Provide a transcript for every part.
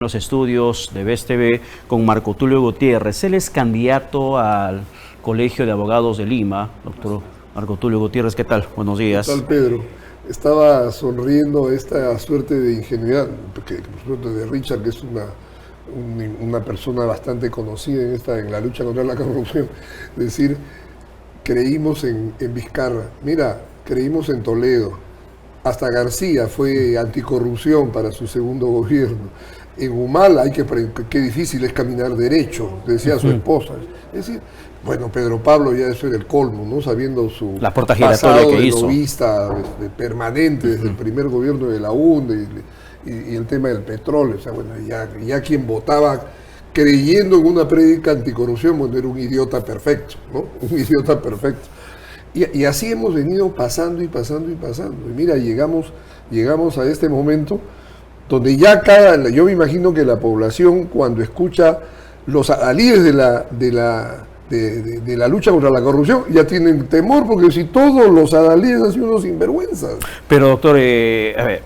Los estudios de Best TV con Marco Tulio Gutiérrez. Él es candidato al Colegio de Abogados de Lima. Doctor Marco Tulio Gutiérrez, ¿qué tal? Buenos días. ¿Qué tal, Pedro? Estaba sonriendo esta suerte de ingenuidad, de Richard, que es una persona bastante conocida en la lucha contra la corrupción. Decir, creímos en Vizcarra, mira, creímos en Toledo, hasta García fue anticorrupción para su segundo gobierno. En Humala qué difícil es caminar derecho, decía su esposa. Es decir, bueno, Pedro Pablo ya eso era el colmo, ¿no? Sabiendo su la puerta giratoria que hizo. Lobista permanente desde el primer gobierno de la UNDE y el tema del petróleo. O sea, bueno, ya quien votaba creyendo en una prédica anticorrupción, bueno, era un idiota perfecto, ¿no? Un idiota perfecto. Y así hemos venido pasando y pasando y pasando. Y mira, llegamos a este momento donde ya yo me imagino que la población cuando escucha los adalides de la lucha contra la corrupción ya tienen temor, porque si todos los adalides han sido unos sinvergüenzas. Pero doctor, a ver,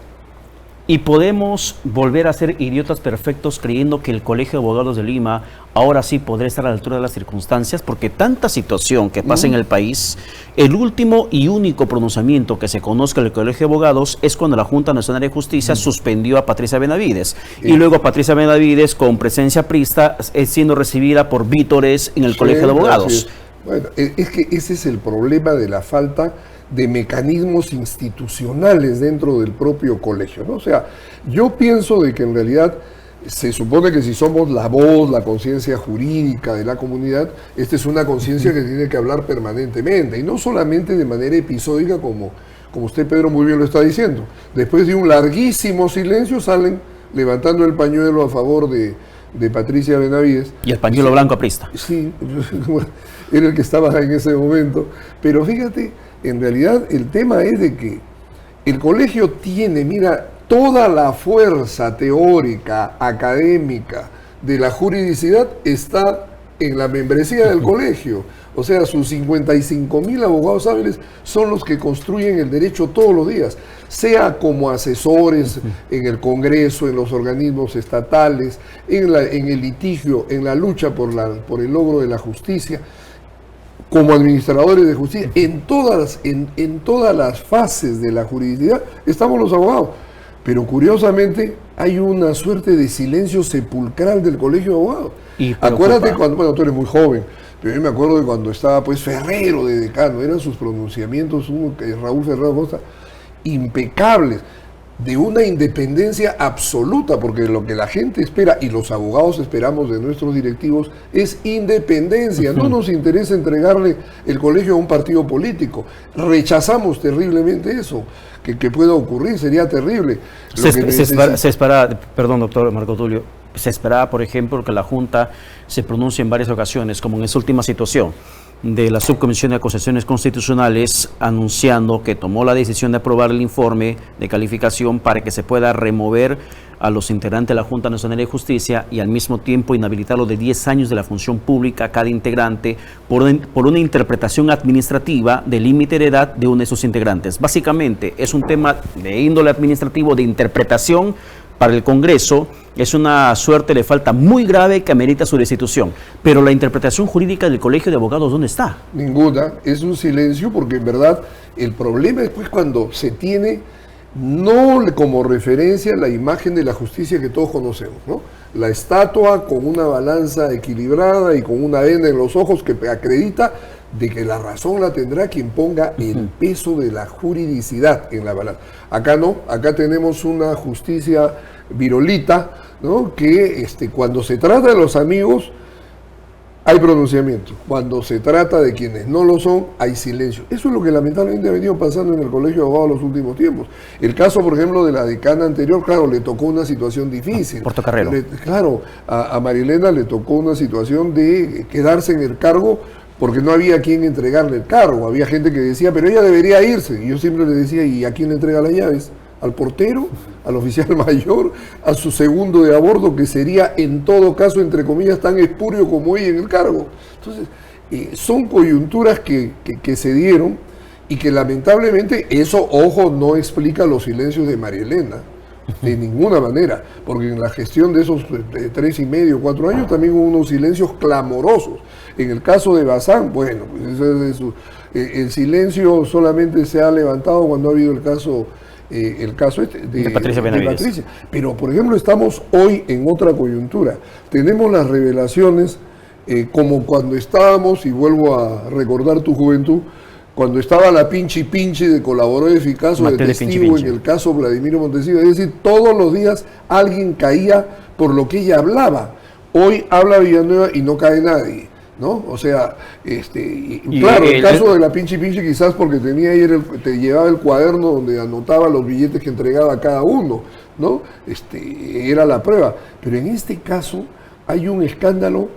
¿y podemos volver a ser idiotas perfectos creyendo que el Colegio de Abogados de Lima ahora sí podrá estar a la altura de las circunstancias? Porque tanta situación que pasa en el país, el último y único pronunciamiento que se conozca del Colegio de Abogados es cuando la Junta Nacional de Justicia suspendió a Patricia Benavides. Y luego Patricia Benavides, con presencia prista, es siendo recibida por vítores en el Colegio de Abogados. Bueno, es que ese es el problema de la falta de mecanismos institucionales dentro del propio colegio, ¿no? O sea, yo pienso de que en realidad se supone que si somos la voz, la conciencia jurídica de la comunidad, esta es una conciencia que tiene que hablar permanentemente, y no solamente de manera episódica como usted, Pedro, muy bien lo está diciendo. Después de un larguísimo silencio salen levantando el pañuelo a favor de Patricia Benavides. Y el pañuelo blanco aprista. Sí, era el que estaba en ese momento. Pero fíjate, en realidad el tema es de que el colegio tiene, mira, toda la fuerza teórica, académica de la juridicidad está en la membresía del colegio. O sea, sus 55.000 abogados hábiles son los que construyen el derecho todos los días, sea como asesores en el Congreso, en los organismos estatales, en el litigio, en la lucha por el logro de la justicia, como administradores de justicia. En todas las fases de la juridicidad estamos los abogados. Pero curiosamente hay una suerte de silencio sepulcral del Colegio de Abogados. Acuérdate cuando, bueno, tú eres muy joven, pero yo me acuerdo de cuando estaba pues Ferrero de decano, eran sus pronunciamientos, Raúl Ferrero Costa, impecables, de una independencia absoluta, porque lo que la gente espera y los abogados esperamos de nuestros directivos es independencia. No nos interesa entregarle el colegio a un partido político. Rechazamos terriblemente eso, que pueda ocurrir, sería terrible. Se espera, perdón, doctor Marco Tulio, se esperaba, por ejemplo, que la Junta se pronuncie en varias ocasiones, como en esta última situación de la Subcomisión de Acusaciones Constitucionales, anunciando que tomó la decisión de aprobar el informe de calificación para que se pueda remover a los integrantes de la Junta Nacional de Justicia y al mismo tiempo inhabilitarlo de 10 años de la función pública a cada integrante por una interpretación administrativa del límite de edad de uno de sus integrantes. Básicamente es un tema de índole administrativo, de interpretación para el Congreso. Es una suerte de falta muy grave que amerita su destitución. Pero la interpretación jurídica del Colegio de Abogados, ¿dónde está? Ninguna, es un silencio, porque en verdad el problema es pues cuando se tiene no como referencia la imagen de la justicia que todos conocemos, ¿no? La estatua con una balanza equilibrada y con una venda en los ojos que acredita de que la razón la tendrá quien ponga el peso de la juridicidad en la balanza. Acá no, acá tenemos una justicia virolita, ¿no? Que cuando se trata de los amigos hay pronunciamiento, cuando se trata de quienes no lo son hay silencio. Eso es lo que lamentablemente ha venido pasando en el Colegio de Abogados los últimos tiempos. El caso, por ejemplo, de la decana anterior, claro, le tocó una situación difícil. Portocarrero. Claro, a Marilena le tocó una situación de quedarse en el cargo porque no había a quien entregarle el cargo. Había gente que decía, pero ella debería irse. Y yo siempre le decía, ¿y a quién le entrega las llaves? ¿Al portero? ¿Al oficial mayor? ¿A su segundo de a bordo, que sería en todo caso, entre comillas, tan espurio como ella en el cargo? Entonces, son coyunturas que se dieron y que lamentablemente eso, ojo, no explica los silencios de María Elena. de ninguna manera, porque en la gestión de esos 3,5, 4 años también hubo unos silencios clamorosos. En el caso de Bazán, bueno, pues el silencio solamente se ha levantado cuando ha habido el caso de Patricia Benavides. Patricia. Pero, por ejemplo, estamos hoy en otra coyuntura. Tenemos las revelaciones como cuando estábamos, y vuelvo a recordar tu juventud, cuando estaba la pinche de colaborador eficaz o de testigo en el caso Vladimiro Montesinos. Es decir, todos los días alguien caía por lo que ella hablaba. Hoy habla Villanueva y no cae nadie, ¿no? O sea, claro, el caso de la pinche quizás porque tenía ayer te llevaba el cuaderno donde anotaba los billetes que entregaba cada uno, ¿no? Era la prueba. Pero en este caso hay un escándalo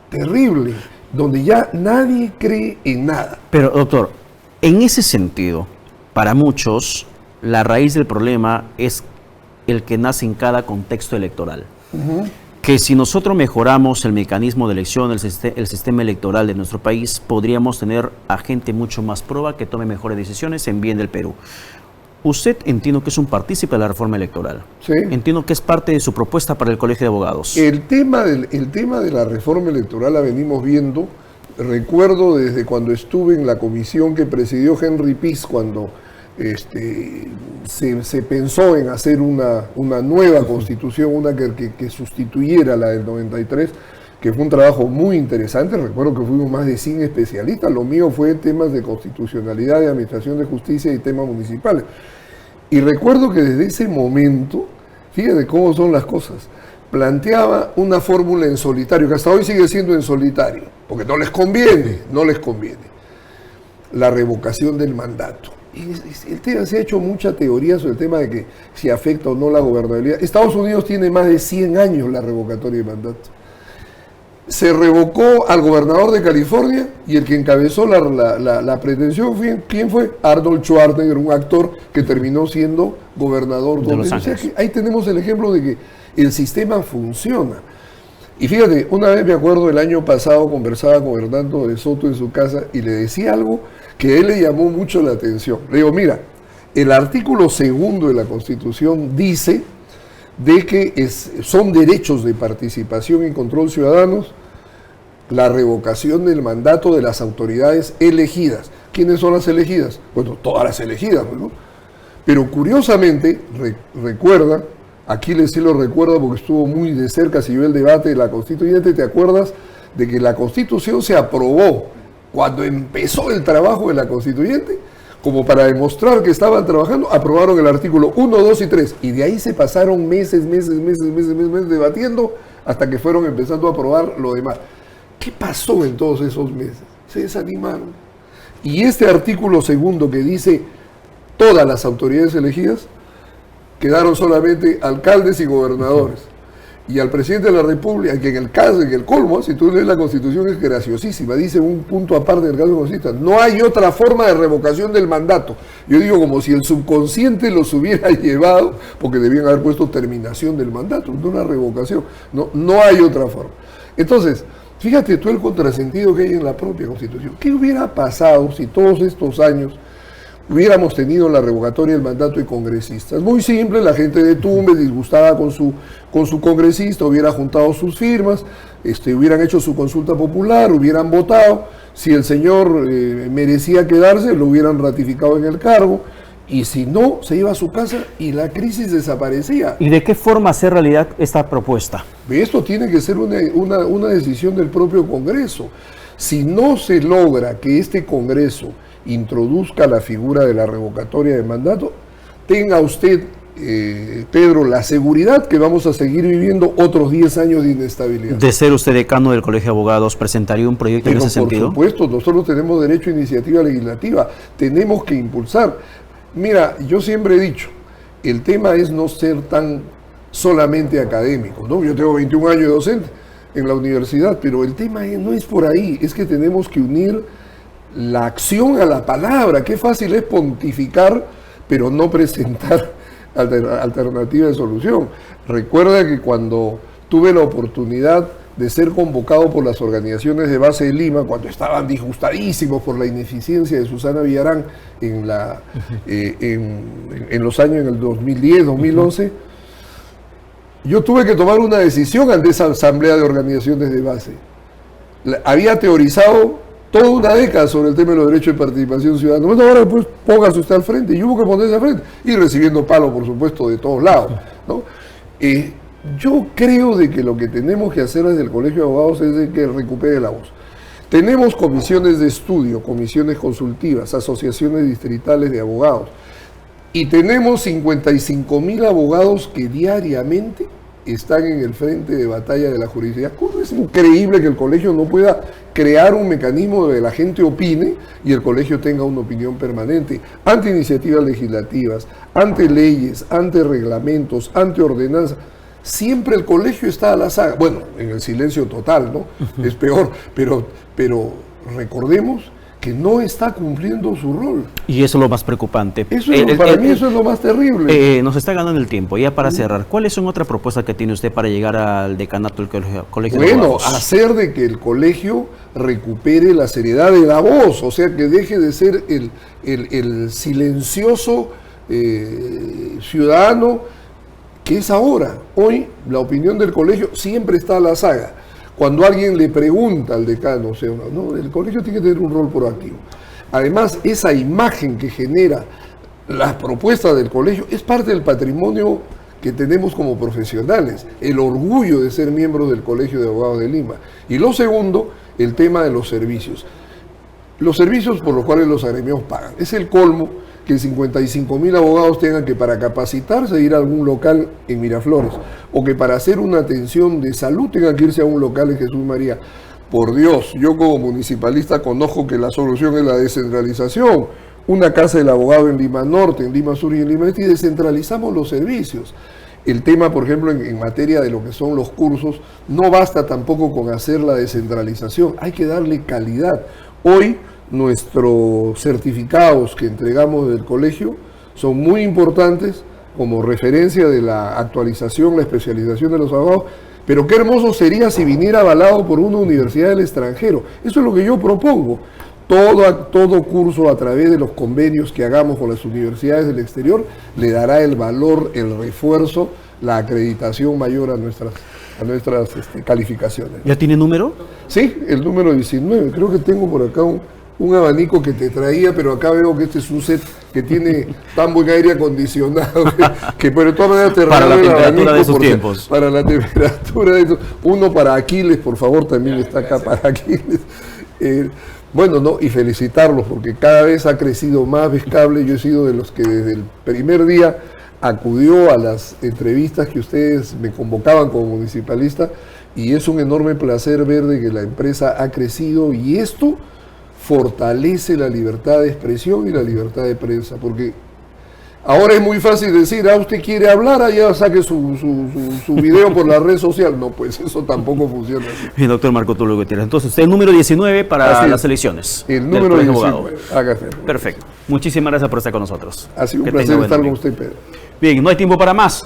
terrible, donde ya nadie cree en nada. Pero, doctor, en ese sentido, para muchos, la raíz del problema es el que nace en cada contexto electoral. Que si nosotros mejoramos el mecanismo de elección, el sistema electoral de nuestro país, podríamos tener a gente mucho más proba que tome mejores decisiones en bien del Perú. Usted entiendo que es un partícipe de la reforma electoral. Sí. Entiendo que es parte de su propuesta para el Colegio de Abogados. El tema de la reforma electoral la venimos viendo. Recuerdo desde cuando estuve en la comisión que presidió Henry Piz, cuando se pensó en hacer una nueva constitución, una que sustituyera la del 93, que fue un trabajo muy interesante. Recuerdo que fuimos más de 100 especialistas. Lo mío fue temas de constitucionalidad, de administración de justicia y temas municipales. Y recuerdo que desde ese momento, fíjate cómo son las cosas, planteaba una fórmula en solitario, que hasta hoy sigue siendo en solitario, porque no les conviene. La revocación del mandato. Se ha hecho mucha teoría sobre el tema de que si afecta o no la gobernabilidad. Estados Unidos tiene más de 100 años la revocatoria de mandato. Se revocó al gobernador de California y el que encabezó la pretensión, ¿quién fue? Arnold Schwarzenegger, un actor que terminó siendo gobernador de Los Ángeles. O sea que ahí tenemos el ejemplo de que el sistema funciona. Y fíjate, una vez me acuerdo el año pasado conversaba con Hernando de Soto en su casa y le decía algo que a él le llamó mucho la atención. Le digo, mira, el artículo 2 de la Constitución dice de que son derechos de participación y control ciudadanos la revocación del mandato de las autoridades elegidas. ¿Quiénes son las elegidas? Bueno, todas las elegidas, ¿no? Pero curiosamente, recuerda, Aquiles sí lo recuerda porque estuvo muy de cerca, siguió el debate de la Constituyente. ¿Te acuerdas de que la Constitución se aprobó cuando empezó el trabajo de la Constituyente? Como para demostrar que estaban trabajando, aprobaron el artículo 1, 2 y 3. Y de ahí se pasaron meses debatiendo hasta que fueron empezando a aprobar lo demás. ¿Qué pasó en todos esos meses? Se desanimaron. Y este artículo 2 que dice todas las autoridades elegidas, quedaron solamente alcaldes y gobernadores. Y al presidente de la República, que en el colmo, si tú lees la Constitución es graciosísima, dice un punto aparte del caso de Constitución, no hay otra forma de revocación del mandato. Yo digo como si el subconsciente los hubiera llevado, porque debían haber puesto terminación del mandato, no una revocación. No hay otra forma. Entonces, fíjate tú el contrasentido que hay en la propia Constitución. ¿Qué hubiera pasado si todos estos años hubiéramos tenido la revocatoria del mandato de congresistas? Muy simple, la gente de Tumbes, disgustada con su congresista, hubiera juntado sus firmas, hubieran hecho su consulta popular, hubieran votado. Si el señor merecía quedarse, lo hubieran ratificado en el cargo. Y si no, se iba a su casa y la crisis desaparecía. ¿Y de qué forma hacer realidad esta propuesta? Esto tiene que ser una decisión del propio Congreso. Si no se logra que este Congreso introduzca la figura de la revocatoria de mandato, tenga usted, Pedro, la seguridad que vamos a seguir viviendo otros 10 años de inestabilidad. De ser usted decano del Colegio de Abogados, ¿presentaría un proyecto en ese sentido? Por supuesto, nosotros tenemos derecho a iniciativa legislativa, tenemos que impulsar. Mira, yo siempre he dicho, el tema es no ser tan solamente académico, ¿no? Yo tengo 21 años de docente en la universidad, pero el tema no es por ahí, es que tenemos que unir la acción a la palabra. Qué fácil es pontificar, pero no presentar alternativa de solución. Recuerda que cuando tuve la oportunidad de ser convocado por las organizaciones de base de Lima, cuando estaban disgustadísimos por la ineficiencia de Susana Villarán en los años, en el 2010, 2011, yo tuve que tomar una decisión ante esa asamblea de organizaciones de base. Había teorizado toda una década sobre el tema de los derechos de participación ciudadana. Bueno, ahora pues póngase usted al frente, y hubo que ponerse al frente, y recibiendo palos, por supuesto, de todos lados, ¿no? Yo creo de que lo que tenemos que hacer desde el Colegio de Abogados es de que recupere la voz. Tenemos comisiones de estudio, comisiones consultivas, asociaciones distritales de abogados, y tenemos 55.000 abogados que diariamente están en el frente de batalla de la jurisdicción. Es increíble que el colegio no pueda crear un mecanismo donde la gente opine y el colegio tenga una opinión permanente ante iniciativas legislativas, ante leyes, ante reglamentos, ante ordenanzas. Siempre el colegio está a la saga. Bueno, en el silencio total, ¿no? Es peor, pero recordemos que no está cumpliendo su rol. Y eso es lo más preocupante. Eso es para mí eso es lo más terrible. Nos está ganando el tiempo. Ya para cerrar, ¿cuáles son otras propuestas que tiene usted para llegar al decanato del colegio de abogados? Bueno, hacer de que el colegio recupere la seriedad de la voz, o sea, que deje de ser el silencioso ciudadano que es ahora. Hoy la opinión del colegio siempre está a la saga. Cuando alguien le pregunta al decano, o sea, no, el colegio tiene que tener un rol proactivo. Además, esa imagen que genera las propuestas del colegio es parte del patrimonio que tenemos como profesionales, el orgullo de ser miembros del Colegio de Abogados de Lima. Y lo segundo, el tema de los servicios. Los servicios por los cuales los agremiados pagan. Es el colmo que 55.000 abogados tengan que para capacitarse ir a algún local en Miraflores, o que para hacer una atención de salud tengan que irse a un local en Jesús María. Por Dios, yo como municipalista conozco que la solución es la descentralización. Una casa del abogado en Lima Norte, en Lima Sur y en Lima Este, y descentralizamos los servicios. El tema, por ejemplo, en materia de lo que son los cursos, no basta tampoco con hacer la descentralización, hay que darle calidad. Hoy, nuestros certificados que entregamos del colegio son muy importantes como referencia de la actualización, la especialización de los abogados, pero qué hermoso sería si viniera avalado por una universidad del extranjero. Eso es lo que yo propongo. Todo curso a través de los convenios que hagamos con las universidades del exterior le dará el valor, el refuerzo, la acreditación mayor a nuestras calificaciones. ¿Ya tiene número? Sí, el número 19. Creo que tengo por acá un abanico que te traía, pero acá veo que este es un set que tiene tan buen aire acondicionado que pero de todas maneras te para la regalo el temperatura abanico de esos tiempos. Para la temperatura de esos. Uno para Aquiles, por favor, también está acá para Aquiles. Bueno, no, y felicitarlos porque cada vez ha crecido más Vescable. Yo he sido de los que desde el primer día acudió a las entrevistas que ustedes me convocaban como municipalista, y es un enorme placer ver de que la empresa ha crecido, y esto fortalece la libertad de expresión y la libertad de prensa, porque ahora es muy fácil decir, usted quiere hablar, allá saque su video por la red social. No, pues eso tampoco funciona así. Bien, doctor Marco Tulio Gutiérrez. Entonces, usted es el número 19 para las elecciones. El número 19. Perfecto. Muchísimas gracias por estar con nosotros. Ha sido un placer estar con usted, Pedro. Bien, no hay tiempo para más.